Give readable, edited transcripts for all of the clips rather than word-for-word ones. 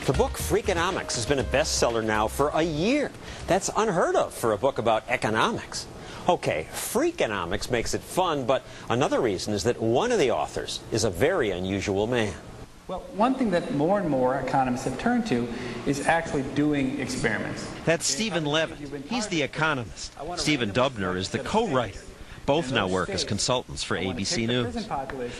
The book Freakonomics has been a bestseller now for a year. That's unheard of for a book about economics. Okay, Freakonomics makes it fun, but another reason is that one of the authors is a very unusual man. Well, one thing that more and more economists have turned to is actually doing experiments. That's Stephen Levitt. He's the economist. Stephen Dubner is the co-writer. Both now work as consultants for ABC News.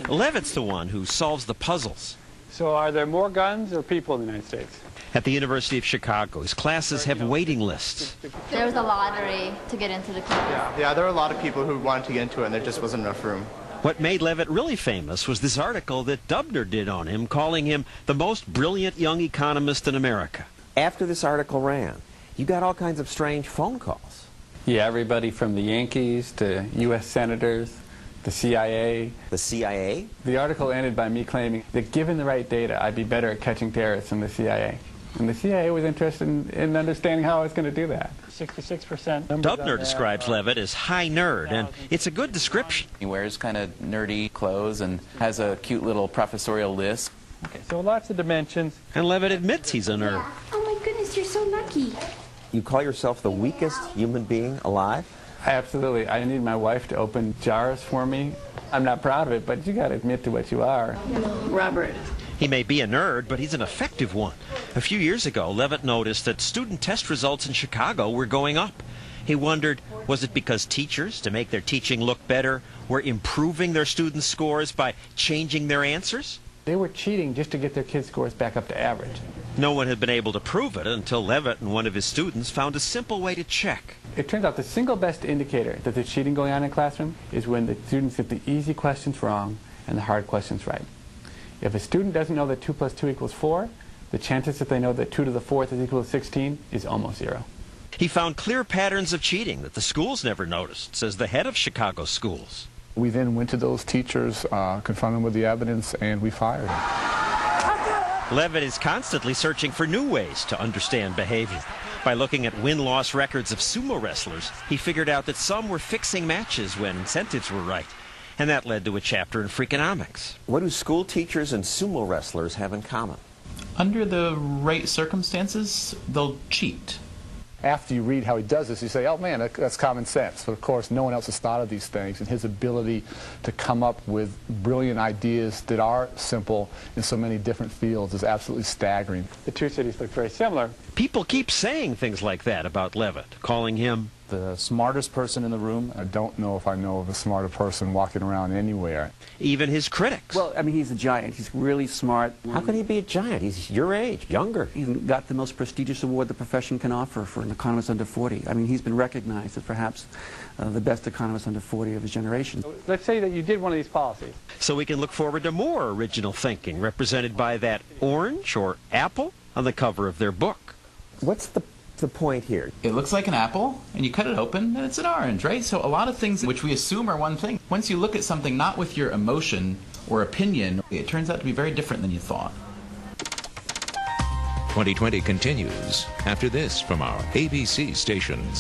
Levitt's the one who solves the puzzles. So are there more guns or people in the United States? At the University of Chicago, his classes have waiting lists. There was a lottery to get into the class. Yeah, there were a lot of people who wanted to get into it, and there just wasn't enough room. What made Levitt really famous was this article that Dubner did on him, calling him the most brilliant young economist in America. After this article ran, you got all kinds of strange phone calls. Yeah, everybody from the Yankees to U.S. senators, the CIA. The CIA? The article ended by me claiming that given the right data, I'd be better at catching terrorists than the CIA. And the CIA was interested in understanding how I was going to do that. 66%. Dubner describes Levitt as high nerd, and it's a good description. He wears kind of nerdy clothes and has a cute little professorial lisp. Okay, so lots of dimensions. And Levitt admits he's a nerd. Yeah. Oh my goodness, you're so lucky. You call yourself the weakest human being alive? Absolutely. I need my wife to open jars for me. I'm not proud of it, but you got to admit to what you are. Robert. He may be a nerd, but he's an effective one. A few years ago, Levitt noticed that student test results in Chicago were going up. He wondered, was it because teachers, to make their teaching look better, were improving their students' scores by changing their answers? They were cheating just to get their kids' scores back up to average. No one had been able to prove it until Levitt and one of his students found a simple way to check. It turns out the single best indicator that there's cheating going on in a classroom is when the students get the easy questions wrong and the hard questions right. If a student doesn't know that 2 + 2 = 4, the chances that they know that 2 to the 4th is equal to 16 is almost 0. He found clear patterns of cheating that the schools never noticed, says the head of Chicago schools. We then went to those teachers, confronted them with the evidence, and we fired them. Levitt is constantly searching for new ways to understand behavior. By looking at win-loss records of sumo wrestlers, he figured out that some were fixing matches when incentives were right. And that led to a chapter in Freakonomics. What do school teachers and sumo wrestlers have in common? Under the right circumstances, they'll cheat. After you read how he does this, you say, oh man, that's common sense. But of course, no one else has thought of these things, and his ability to come up with brilliant ideas that are simple in so many different fields is absolutely staggering. The two cities look very similar. People keep saying things like that about Levitt, calling him the smartest person in the room. I don't know if I know of a smarter person walking around anywhere. Even his critics. Well, I mean, he's a giant. He's really smart. How can he be a giant? He's your age, younger. He's got the most prestigious award the profession can offer for an economist under 40. I mean, he's been recognized as perhaps the best economist under 40 of his generation. Let's say that you did one of these policies. So we can look forward to more original thinking represented by that orange or apple on the cover of their book. What's the point here? It looks like an apple, and you cut it open, and it's an orange, right? So a lot of things which we assume are one thing, once you look at something not with your emotion or opinion, it turns out to be very different than you thought. 2020 continues after this from our ABC stations.